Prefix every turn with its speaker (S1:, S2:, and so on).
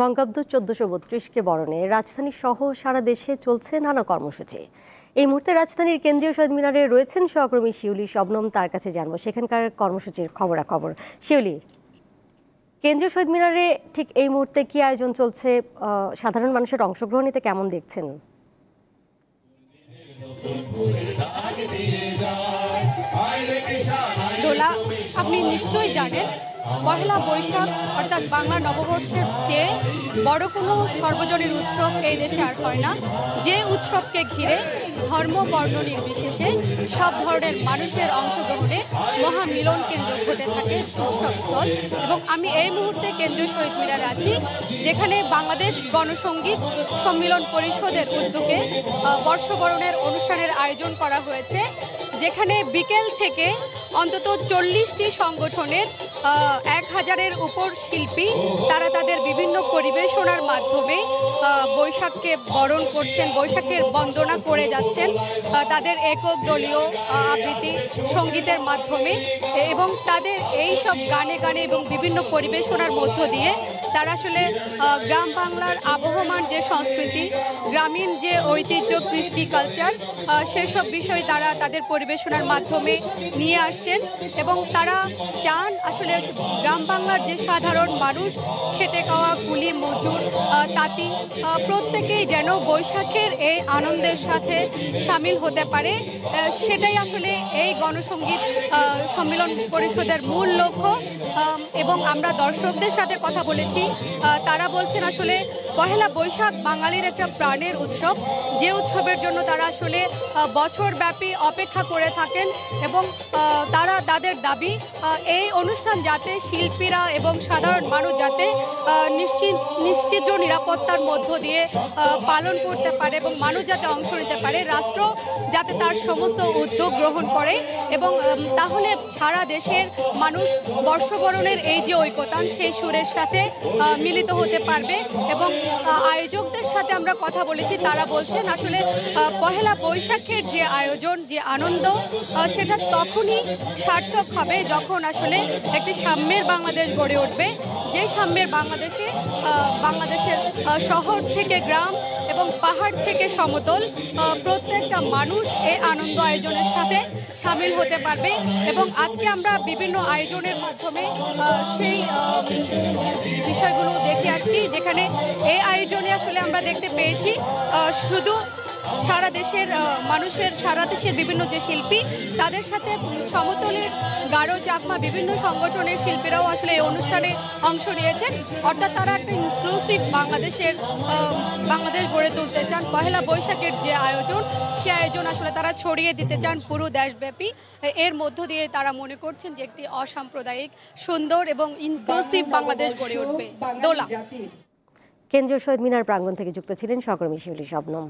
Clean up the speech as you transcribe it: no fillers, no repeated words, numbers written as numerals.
S1: বঙ্গাব্দ ১৪৩২-কে বরণে রাজধানী সহ সারা দেশে চলছে নানা কর্মসূচি। এই মুহূর্তে রাজধানীর কেন্দ্রীয় শহীদ মিনারে রয়েছেন সহকর্মী শিউলি শবনম। তার কাছে জানবো সেখানকার কর্মসূচির খবরাখবর। শিউলি, কেন্দ্রীয় শহীদ মিনারে ঠিক এই মুহূর্তে কি আয়োজন চলছে? সাধারণ মানুষের অংশগ্রহণ এতে কেমন দেখছেন?
S2: দোলা, আপনি নিশ্চয়ই জানেন পহেলা বৈশাখ অর্থাৎ বাংলা নববর্ষের চেয়ে বড় কোনো সর্বজনীন উৎসব এই দেশে আর হয় না, যে উৎসবকে ঘিরে ধর্ম বর্ণ নির্বিশেষে সব ধরনের মানুষের অংশগ্রহণে মহামিলন কেন্দ্র ঘটে থাকে উৎসবস্থল। এবং আমি এই মুহূর্তে কেন্দ্রীয় শহীদ মিনারে আছি, যেখানে বাংলাদেশ গণসংগীত সম্মিলন পরিষদের উদ্যোগে বর্ষবরণের অনুষ্ঠানের আয়োজন করা হয়েছে, যেখানে বিকেল থেকে অন্তত ৪০টি সংগঠনের ১,০০০-এর উপর শিল্পী তারা তাদের বিভিন্ন পরিবেশনার মাধ্যমে বৈশাখকে বরণ করছেন, বৈশাখের বন্দনা করে যাচ্ছেন তাদের একক দলীয় আবৃত্তি সঙ্গীতের মাধ্যমে। এবং তাদের এই সব গানে গানে এবং বিভিন্ন পরিবেশনার মধ্য দিয়ে তারা আসলে গ্রাম বাংলার আবহমান যে সংস্কৃতি, গ্রামীণ যে ঐতিহ্য, কৃষ্টি কালচার, সেসব বিষয় তারা তাদের পরিবেশনার মাধ্যমে নিয়ে আসছেন। এবং তারা চান আসলে গ্রাম বাংলার যে সাধারণ মানুষ, খেটে খাওয়া কুলি মজুর তাঁতি প্রত্যেকেই যেন বৈশাখের এই আনন্দের সাথে সামিল হতে পারে। সেটাই আসলে এই গণসংগীত সম্মিলন পরিষদের মূল লক্ষ্য। এবং আমরা দর্শকদের সাথে কথা বলেছি, তারা বলছেন আসলে পহেলা বৈশাখ বাঙালির একটা প্রাণের উৎসব, যে উৎসবের জন্য তারা আসলে বছরব্যাপী অপেক্ষা করে থাকেন। এবং তারা তাদের দাবি এই অনুষ্ঠান যাতে শিল্পীরা এবং সাধারণ মানুষ যাতে নিশ্চিত নিরাপত্তার মধ্য দিয়ে পালন করতে পারে এবং মানুষ যাতে অংশ নিতে পারে, রাষ্ট্র যাতে তার সমস্ত উদ্যোগ গ্রহণ করে। এবং তাহলে সারা দেশের মানুষ বর্ষবরণের এই যে ঐকতান, সেই সুরের সাথে মিলিত হতে পারবে। এবং আয়োজকদের সাথে আমরা কথা বলেছি, তারা বলছেন আসলে পহেলা বৈশাখের যে আয়োজন, যে আনন্দ, সেটা তখনই সার্থক হবে যখন আসলে একটি সাম্যের বাংলাদেশ গড়ে উঠবে, যে সাম্যের বাংলাদেশের শহর থেকে গ্রাম এবং পাহাড় থেকে সমতল প্রত্যেকটা মানুষ এই আনন্দ আয়োজনের সাথে সামিল হতে পারবে। এবং আজকে আমরা বিভিন্ন আয়োজনের মাধ্যমে সেই বিষয়গুলো দেখে আসছি, যেখানে এই আয়োজনে আসলে আমরা দেখতে পেয়েছি শুধু সারা দেশের মানুষের, সারা দেশের বিভিন্ন যে শিল্পী, তাদের সাথে সমতলের গারো চাকমা বিভিন্ন সংগঠনের শিল্পীরাও আসলে এই অনুষ্ঠানে অংশ নিয়েছেন। অর্থাৎ তারা একটা ইনক্লুসিভ বাংলাদেশ গড়ে তুলতে চান। পহেলা বৈশাখের যে আয়োজন, সে আয়োজন আসলে তারা ছড়িয়ে দিতে চান পুরো দেশব্যাপী। এর মধ্য দিয়ে তারা মনে করছেন যে একটি অসাম্প্রদায়িক, সুন্দর এবং ইনক্লুসিভ বাংলাদেশ গড়ে উঠবে। দোলা,
S1: কেন্দ্রীয় শহীদ মিনার প্রাঙ্গণ থেকে যুক্ত ছিলেন সহকর্মী শিউলি শবনম।